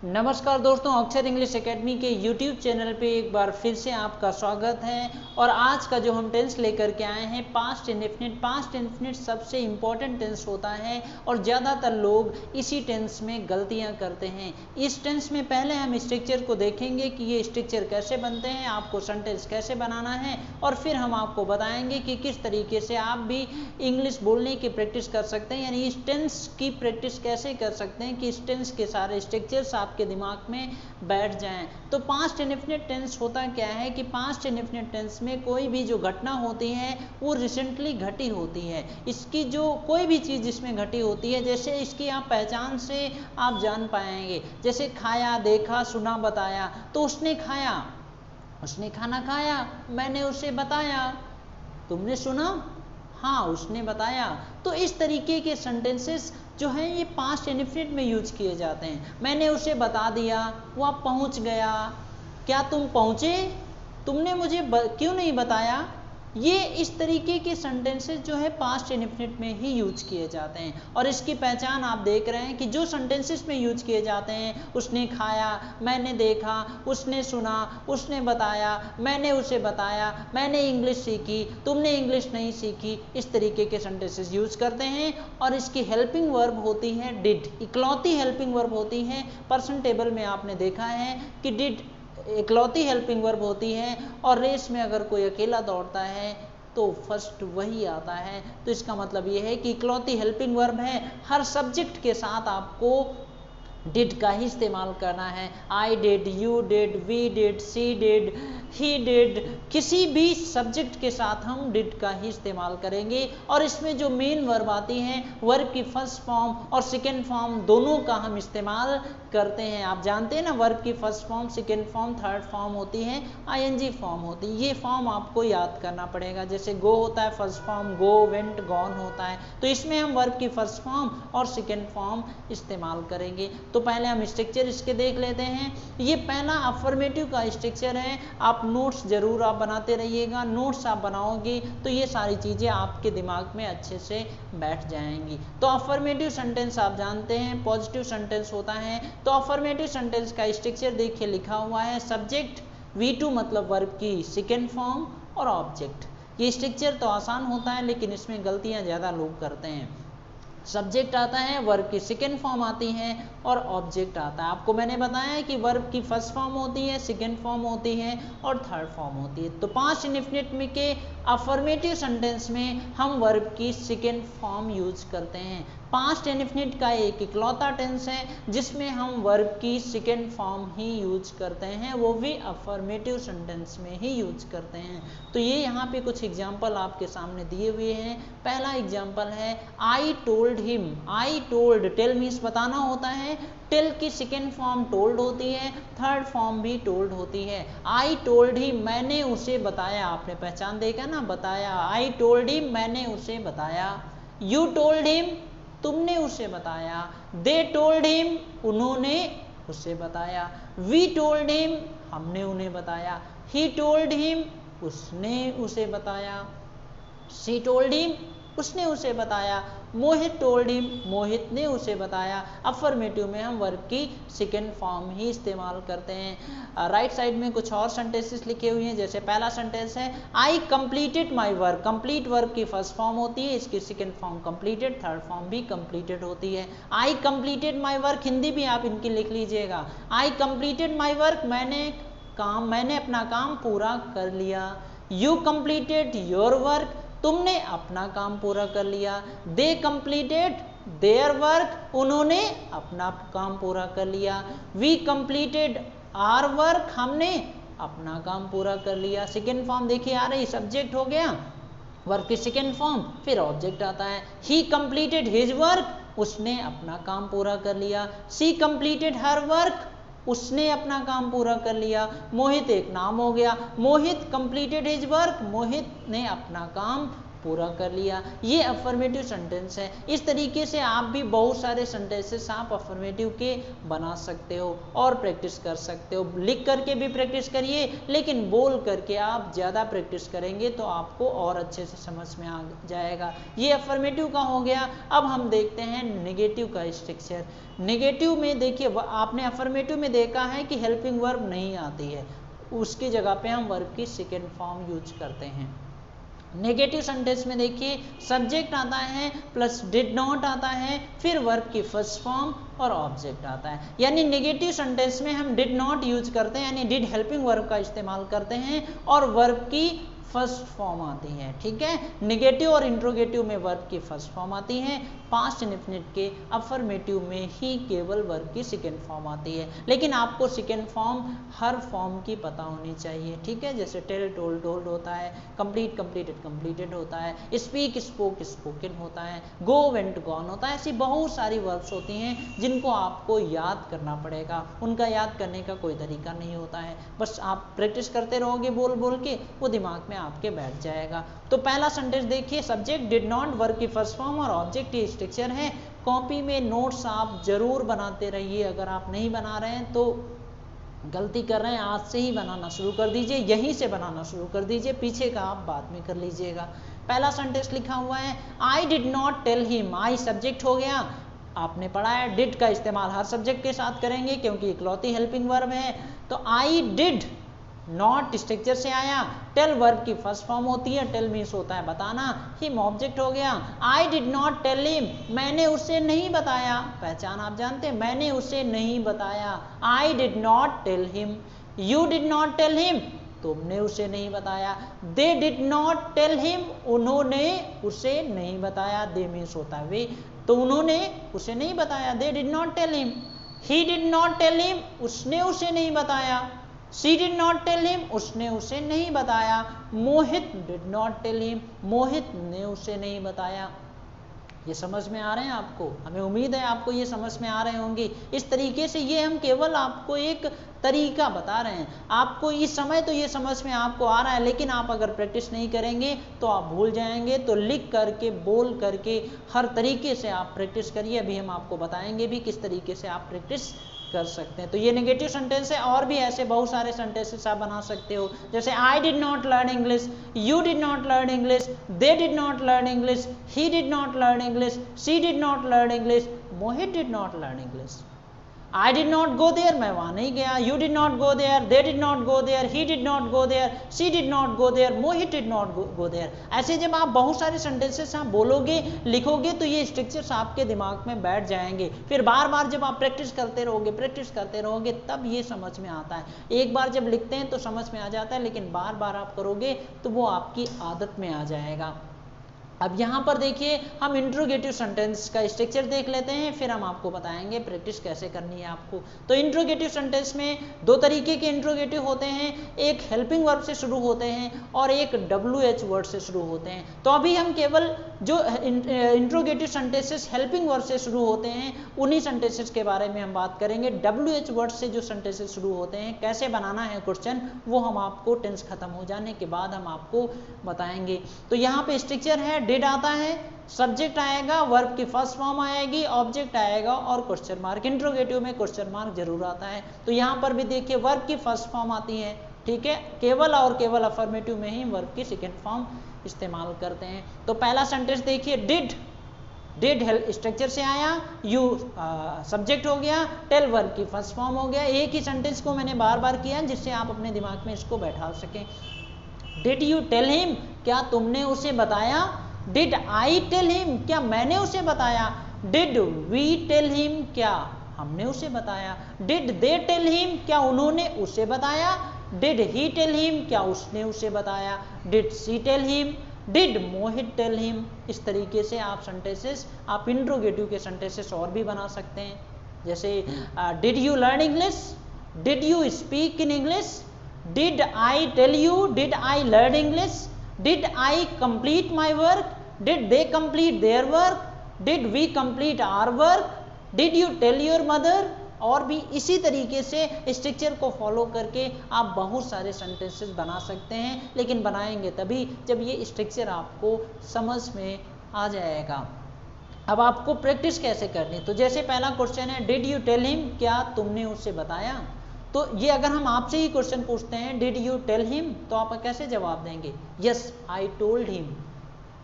नमस्कार दोस्तों, अक्षर इंग्लिश एकेडमी के YouTube चैनल पे एक बार फिर से आपका स्वागत है। और आज का जो हम टेंस लेकर के आए हैं पास्ट इंडेफिनिट। पास्ट इंडेफिनिट सबसे इम्पॉर्टेंट टेंस होता है और ज़्यादातर लोग इसी टेंस में गलतियां करते हैं। इस टेंस में पहले हम स्ट्रक्चर को देखेंगे कि ये स्ट्रक्चर कैसे बनते हैं, आपको सेंटेंस कैसे बनाना है, और फिर हम आपको बताएंगे कि किस तरीके से आप भी इंग्लिश बोलने की प्रैक्टिस कर सकते हैं, यानी इस टेंस की प्रैक्टिस कैसे कर सकते हैं कि इस टेंस के सारे स्ट्रक्चर्स आपके दिमाग में बैठ जाएं। तो पास्ट इंडेफिनिट टेंस होता क्या है कि पास्ट इंडेफिनिट टेंस में कोई भी जो घटना होती है वो रिसेंटली घटी होती है। इसकी जो कोई भी चीज़ इसमें घटी होती है, जैसे इसकी आप पहचान से आप जान पाएंगे, जैसे खाया, देखा, सुना, बताया। तो उसने खाया, उसने खाना खाया, मैंने उसे बताया। तुमने सुना? हाँ, उसने बताया। तो इस तरीके के सेंटेंसेस जो हैं ये पास्ट इंडेफिनिट में यूज किए जाते हैं। मैंने उसे बता दिया, वह पहुंच गया। क्या तुम पहुंचे? तुमने मुझे क्यों नहीं बताया? ये इस तरीके के सेंटेंसेस जो है पास्ट इंडेफिनिट में ही यूज किए जाते हैं। और इसकी पहचान आप देख रहे हैं कि जो सेंटेंसेस में यूज किए जाते हैं, उसने खाया, मैंने देखा, उसने सुना, उसने बताया, मैंने उसे बताया, मैंने इंग्लिश सीखी, तुमने इंग्लिश नहीं सीखी, इस तरीके के सेंटेंसेस यूज करते हैं। और इसकी हेल्पिंग वर्ब होती है डिड, इकलौती हेल्पिंग वर्ब होती है। पर्सन टेबल में आपने देखा है कि डिड इकलौती हेल्पिंग वर्ब होती है। और रेस में अगर कोई अकेला दौड़ता है तो फर्स्ट वही आता है। तो इसका मतलब ये है कि इकलौती हेल्पिंग वर्ब है। हर सब्जेक्ट के साथ आपको डिड का ही इस्तेमाल करना है। I did, you did, we did, she did, he did, किसी भी सब्जेक्ट के साथ हम डिड का ही इस्तेमाल करेंगे। और इसमें जो मेन वर्ब आती है, वर्ब की फर्स्ट फॉर्म और सेकेंड फॉर्म दोनों का हम इस्तेमाल करते हैं। आप जानते हैं ना, वर्ब की first form, second form, third form होती है, आईएनजी फॉर्म होती है। ये फॉर्म आपको याद करना पड़ेगा। जैसे गो होता है फर्स्ट फॉर्म, गो, वेंट, गॉन होता है। तो इसमें हम वर्ब की फर्स्ट फॉर्म और सेकेंड फॉर्म इस्तेमाल करेंगे। तो पहले हम स्ट्रक्चर इसके देख लेते हैं। ये पहला अफर्मेटिव का स्ट्रक्चर है। आप नोट्स जरूर आप बनाते रहिएगा। नोट्स आप बनाओगे तो ये सारी चीजें आपके दिमाग में अच्छे से बैठ जाएंगी। तो अफर्मेटिव सेंटेंस आप जानते हैं पॉजिटिव सेंटेंस होता है। तो अफर्मेटिव सेंटेंस का स्ट्रक्चर देखिए, लिखा हुआ है सब्जेक्ट, V2 मतलब वर्ब की सेकेंड फॉर्म और ऑब्जेक्ट। ये स्ट्रक्चर तो आसान होता है लेकिन इसमें गलतियां ज्यादा लोग करते हैं। सब्जेक्ट आता है, वर्ब की सेकेंड फॉर्म आती है और ऑब्जेक्ट आता है। आपको मैंने बताया कि वर्ब की फर्स्ट फॉर्म होती है, सेकेंड फॉर्म होती है और थर्ड फॉर्म होती है। तो पास्ट इंडेफिनिट में के अफर्मेटिव सेंटेंस में हम वर्ब की सेकेंड फॉर्म यूज करते हैं। पास्ट इंडेफिनिट का एक इकलौता टेंस है जिसमें हम वर्ब की सेकेंड फॉर्म ही यूज करते हैं, वो भी अफर्मेटिव सेंटेंस में ही यूज करते हैं। तो ये यहाँ पे कुछ एग्जाम्पल आपके सामने दिए हुए हैं। पहला एग्जाम्पल है I told him. I told, tell means बताना होता है, टेल की सेकेंड फॉर्म टोल्ड होती है, थर्ड फॉर्म भी टोल्ड होती है। आई टोल्ड हिम, मैंने उसे बताया। आपने पहचान देखा ना, बताया। आई टोल्ड हिम, मैंने उसे बताया। यू टोल्ड हिम, तुमने उसे बताया। दे टोल्ड हिम, उन्होंने उसे बताया। वी टोल्ड हिम, हमने उन्हें बताया। ही टोल्ड हिम, उसने उसे बताया। शी टोल्ड हिम, उसने उसे बताया। मोहित टोल्ड हिम, मोहित ने उसे बताया। अफर्मेटिव में हम वर्ब की सेकेंड फॉर्म ही इस्तेमाल करते हैं। राइट साइड में कुछ और सेंटेंसेस लिखे हुए हैं। जैसे पहला सेंटेंस है I completed my work. Complete verb की फर्स्ट फॉर्म होती है, इसकी second form completed, third form भी कंप्लीटेड होती है। I completed my work, Hindi भी आप इनकी लिख लीजिएगा। आई कंप्लीटेड माई वर्क, मैंने अपना काम पूरा कर लिया। यू कंप्लीटेड योर वर्क, तुमने अपना काम पूरा कर लिया। दे कंप्लीटेड देयर वर्क, उन्होंने अपना काम पूरा कर लिया। वी कंप्लीटेड आवर वर्क, हमने अपना काम पूरा कर लिया। सेकेंड फॉर्म देखिए आ रही, सब्जेक्ट हो गया, वर्ब की सेकेंड फॉर्म, फिर ऑब्जेक्ट आता है। ही कंप्लीटेड हिज वर्क, उसने अपना काम पूरा कर लिया। सी कंप्लीटेड हर वर्क, उसने अपना काम पूरा कर लिया। मोहित एक नाम हो गया। मोहित कंप्लीटेड हिज वर्क, मोहित ने अपना काम पूरा कर लिया। ये अफर्मेटिव सेंटेंस है। इस तरीके से आप भी बहुत सारे सेंटेंसेस आप अफर्मेटिव के बना सकते हो और प्रैक्टिस कर सकते हो। लिख करके भी प्रैक्टिस करिए, लेकिन बोल करके आप ज़्यादा प्रैक्टिस करेंगे तो आपको और अच्छे से समझ में आ जाएगा। ये अफर्मेटिव का हो गया। अब हम देखते हैं नेगेटिव का स्ट्रक्चर। नेगेटिव में देखिए, आपने अफर्मेटिव में देखा है कि हेल्पिंग वर्ब नहीं आती है, उसकी जगह पे हम वर्ब की सेकेंड फॉर्म यूज करते हैं। नेगेटिव सेंटेंस में देखिए सब्जेक्ट आता है प्लस डिड नॉट आता है, फिर वर्ब की फर्स्ट फॉर्म और ऑब्जेक्ट आता है। यानी नेगेटिव सेंटेंस में हम डिड नॉट यूज करते हैं, यानी डिड हेल्पिंग वर्ब का इस्तेमाल करते हैं और वर्ब की फर्स्ट फॉर्म आती है। ठीक है, नेगेटिव और इंट्रोगेटिव में वर्ब की फर्स्ट फॉर्म आती है, पास्ट इंडेफिनिट के अफर्मेटिव में ही केवल वर्ब की सेकेंड फॉर्म आती है। लेकिन आपको सेकेंड फॉर्म हर फॉर्म की पता होनी चाहिए। ठीक है, जैसे टेल टोल्ड टोल्ड होता है, कंप्लीट कंप्लीटेड कंप्लीटेड होता है, स्पीक स्पोक स्पोकन होता है, गो वेंट गॉन होता है। ऐसी बहुत सारी वर्ब्स होती हैं जिनको आपको याद करना पड़ेगा। उनका याद करने का कोई तरीका नहीं होता है, बस आप प्रैक्टिस करते रहोगे बोल बोल के, वो दिमाग में आपके बैठ जाएगा। तो पहला सेंटेंस देखिए, सब्जेक्ट डिड नॉट, वर्ब की फर्स्ट फॉर्म और ऑब्जेक्ट ये स्ट्रक्चर है। कॉपी में नोट्स आप जरूर बनाते रहिए। अगर आप नहीं बना रहे हैं तो गलती कर रहे हैं, आज से ही बनाना शुरू कर दीजिए, यहीं से बनाना शुरू कर दीजिए, पीछे का आप बाद में कर लीजिएगा। पहला सेंटेंस लिखा हुआ है, I did not tell him. I subject हो गया, आपने पढ़ा है डिड का इस्तेमाल हर सब्जेक्ट के साथ करेंगे क्योंकि इकलौती हेल्पिंग वर्ब है। तो आई डिड नॉट स्ट्रक्चर से आया, टेल वर्ब की फर्स्ट फॉर्म होती है, टेल मीन्स होता है बताना, हिम ऑब्जेक्ट हो गया। I did not tell him, मैंने उसे नहीं बताया, पहचान आप जानते हैं, मैंने उसे नहीं बताया। I did not tell him, you did not tell him, तुमने उसे नहीं बताया। They did not tell him, उन्होंने उसे नहीं बताया, दे मीन्स होता है वे, तो उन्होंने उसे नहीं बताया, they did not tell him. He did not tell him, उसने उसे नहीं बताया। She did not tell him, उसने उसे नहीं बताया। मोहित did not tell him, मोहित ने उसे नहीं बताया। ये समझ में आ रहे हैं आपको? हमें उम्मीद है आपको ये समझ में आ रहे होंगे। इस तरीके से ये हम केवल आपको एक तरीका बता रहे हैं। आपको इस समय तो ये समझ में आपको आ रहा है, लेकिन आप अगर प्रैक्टिस नहीं करेंगे तो आप भूल जाएंगे। तो लिख करके, बोल करके, हर तरीके से आप प्रैक्टिस करिए। अभी हम आपको बताएंगे भी किस तरीके से आप प्रैक्टिस कर सकते हैं। तो ये नेगेटिव सेंटेंस है, और भी ऐसे बहुत सारे सेंटेंसेस आप बना सकते हो, जैसे I did not learn English, you did not learn English, they did not learn English, he did not learn English, she did not learn English, Mohit did not learn English. I did not go there, मैं वहां नहीं गया। You did not go there, they did not go there, he did not go there, she did not go there, Mohit did not go there. ऐसे जब आप बहुत सारे sentences आप बोलोगे, लिखोगे, तो ये स्ट्रक्चर्स आपके दिमाग में बैठ जाएंगे। फिर बार बार जब आप प्रैक्टिस करते रहोगे तब ये समझ में आता है। एक बार जब लिखते हैं तो समझ में आ जाता है, लेकिन बार बार आप करोगे तो वो आपकी आदत में आ जाएगा। अब यहाँ पर देखिए, हम इंट्रोगेटिव सेंटेंस का स्ट्रक्चर देख लेते हैं, फिर हम आपको बताएंगे प्रैक्टिस कैसे करनी है आपको। तो इंट्रोगेटिव सेंटेंस में दो तरीके के इंट्रोगेटिव होते हैं, एक हेल्पिंग वर्ब से शुरू होते हैं और एक WH वर्ड से शुरू होते हैं। तो अभी हम केवल जो इंट्रोगेटिव सेंटेंसेस हेल्पिंग वर्ब से शुरू होते हैं उन्हीं सेंटेंसेस के बारे में हम बात करेंगे। WH वर्ड से जो सेंटेंसेस शुरू होते हैं, कैसे बनाना है क्वेश्चन, वो हम आपको टेंस खत्म हो जाने के बाद हम आपको बताएंगे। तो यहाँ पे स्ट्रक्चर है, डिड आता है, सब्जेक्ट आएगा, वर्ब की फर्स्ट फॉर्म आएगी, ऑब्जेक्ट आएगा और क्वेश्चन मार्क। इंट्रोगेटिव में क्वेश्चन मार्क जरूर आता है। तो यहाँ पर भी देखिए वर्ब की फर्स्ट फॉर्म आती है, ठीक है, केवल और केवल अफर्मेटिव में ही वर्ब की सेकेंड फॉर्म इस्तेमाल करते हैं। तो पहला सेंटेंस देखिए, डिड स्ट्रक्चर से आया, यू सब्जेक्ट हो गया, टेल वर्ब की फर्स्ट फॉर्म हो गया। एक ही सेंटेंस को मैंने बार बार किया जिससे आप अपने दिमाग में इसको बैठा सकें। डिड यू टेल हिम, क्या तुमने उसे बताया। डिड आई टेल हिम, क्या मैंने उसे बताया। डिड वी टेल हिम, क्या हमने उसे बताया। डिड दे टेल हिम, क्या उन्होंने उसे बताया। डिड ही टेल हिम, क्या उसने उसे बताया। Did she tell him, did Mohit tell him. इस तरीके से आप सेंटेंसेस, आप इंट्रोगेटिव के सेंटेंसेस और भी बना सकते हैं, जैसे did you learn English, did you speak in English, did I tell you, did I learn English, did I complete my work, did they complete their work, did we complete our work, did you tell your mother, और भी इसी तरीके से structure को follow करके आप बहुत सारे सेंटेंसेस बना सकते हैं, लेकिन बनाएंगे तभी जब ये स्ट्रक्चर आपको समझ में आ जाएगा। अब आपको प्रैक्टिस कैसे करनी, तो जैसे पहला क्वेश्चन है डिड यू टेल हिम, क्या तुमने उसे बताया। तो ये अगर हम आपसे ही क्वेश्चन पूछते हैं डिड यू टेल हिम, तो आप कैसे जवाब देंगे, यस आई टोल्ड हिम।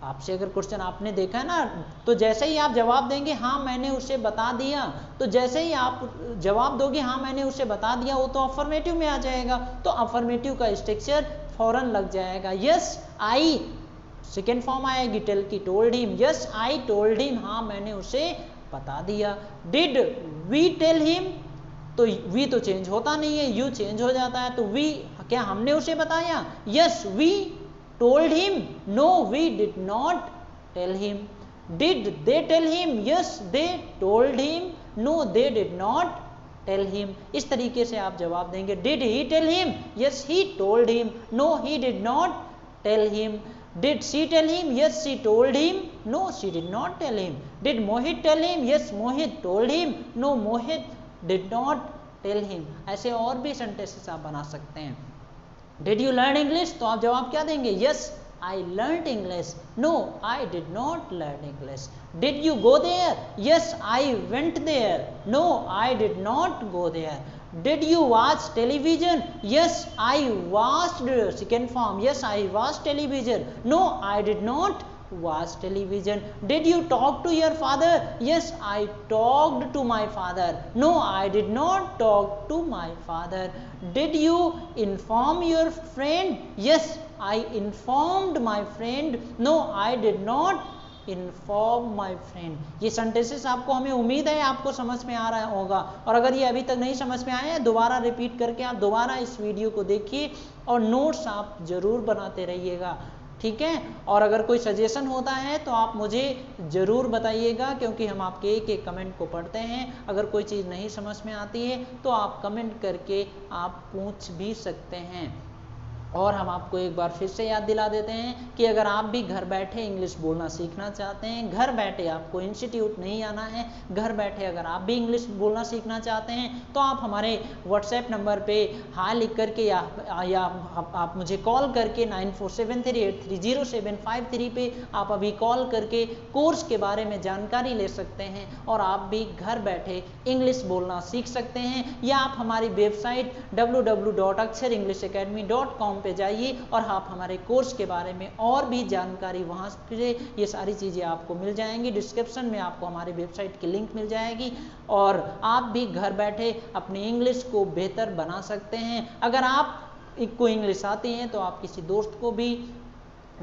आपसे अगर क्वेश्चन आपने देखा है ना, तो जैसे ही आप जवाब देंगे हाँ मैंने उसे बता दिया, तो जैसे ही आप जवाब दोगे हाँ मैंने उसे बता दिया, वो तो अफर्मेटिव में आ जाएगा, तो अफर्मेटिव का स्ट्रक्चर फौरन लग जाएगा। यस आई, सेकेंड फॉर्म आएगी टेल की, told him, yes I told him, हाँ मैंने उसे बता दिया। डिड वी टेल हिम, तो वी तो चेंज होता नहीं है, यू चेंज हो जाता है, तो वी, क्या हमने उसे बताया, yes we told him, no we did not tell him. Did they tell him, yes they told him, no they did not tell him. इस तरीके से आप जवाब देंगे। Did he tell him, yes he told him, no he did not tell him. Did she tell him? Yes, she told him. No, she did not tell him. Did Mohit tell him? Yes, Mohit told him. No, Mohit did not tell him. ऐसे और भी sentences आप बना सकते हैं। Did you learn English? तो आप जवाब क्या देंगे, Yes, I learned English. No, I did not learn English. Did you go there? Yes, I went there. No, I did not go there. Did you watch television? Yes, I watched. Second form, yes, I watched television. No, I did not watch television. Did you talk to your father? Yes, I talked to my father. No, I did not talk to my father. Did you inform your friend? Yes, I informed my friend. No, I did not inform my friend. ये sentences आपको, हमें उम्मीद है आपको समझ में आ रहा होगा, और अगर ये अभी तक नहीं समझ में आया है दोबारा रिपीट करके आप दोबारा इस वीडियो को देखिए और नोट्स आप जरूर बनाते रहिएगा, ठीक है। और अगर कोई सजेशन होता है तो आप मुझे ज़रूर बताइएगा, क्योंकि हम आपके एक एक कमेंट को पढ़ते हैं। अगर कोई चीज़ नहीं समझ में आती है तो आप कमेंट करके आप पूछ भी सकते हैं। और हम आपको एक बार फिर से याद दिला देते हैं कि अगर आप भी घर बैठे इंग्लिश बोलना सीखना चाहते हैं, घर बैठे आपको इंस्टीट्यूट नहीं आना है, घर बैठे अगर आप भी इंग्लिश बोलना सीखना चाहते हैं, तो आप हमारे व्हाट्सएप नंबर पे हाँ लिख करके या आप मुझे कॉल करके 9473830753 पे आप अभी कॉल करके कोर्स के बारे में जानकारी ले सकते हैं और आप भी घर बैठे इंग्लिश बोलना सीख सकते हैं। या आप हमारी वेबसाइट www.aksharenglishacademy.com पे जाइए और आप हमारे कोर्स के बारे में और भी जानकारी वहाँ से ये सारी चीज़ें आपको मिल जाएंगी। डिस्क्रिप्शन में आपको हमारी वेबसाइट की लिंक मिल जाएगी और आप भी घर बैठे अपनी इंग्लिश को बेहतर बना सकते हैं। अगर आप को इंग्लिश आती है तो आप किसी दोस्त को भी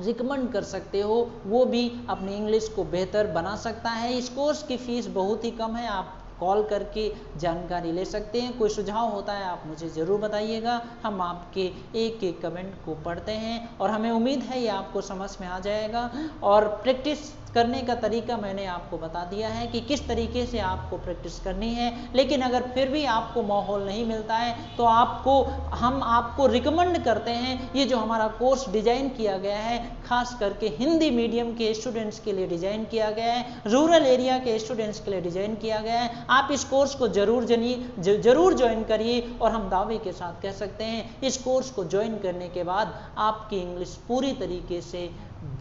रिकमेंड कर सकते हो, वो भी अपनी इंग्लिश को बेहतर बना सकता है। इस कोर्स की फीस बहुत ही कम है, आप कॉल करके जानकारी ले सकते हैं। कोई सुझाव होता है आप मुझे ज़रूर बताइएगा, हम आपके एक एक कमेंट को पढ़ते हैं और हमें उम्मीद है ये आपको समझ में आ जाएगा। और प्रैक्टिस करने का तरीका मैंने आपको बता दिया है कि किस तरीके से आपको प्रैक्टिस करनी है। लेकिन अगर फिर भी आपको माहौल नहीं मिलता है तो हम आपको रिकमेंड करते हैं, ये जो हमारा कोर्स डिज़ाइन किया गया है खास करके हिंदी मीडियम के स्टूडेंट्स के लिए डिज़ाइन किया गया है, रूरल एरिया के स्टूडेंट्स के लिए डिज़ाइन किया गया है। आप इस कोर्स को जरूर ज्वाइन करिए और हम दावे के साथ कह सकते हैं इस कोर्स को ज्वाइन करने के बाद आपकी इंग्लिश पूरी तरीके से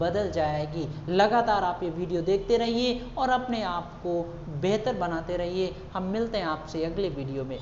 बदल जाएगी। लगातार आप ये वीडियो देखते रहिए और अपने आप को बेहतर बनाते रहिए। हम मिलते हैं आपसे अगले वीडियो में।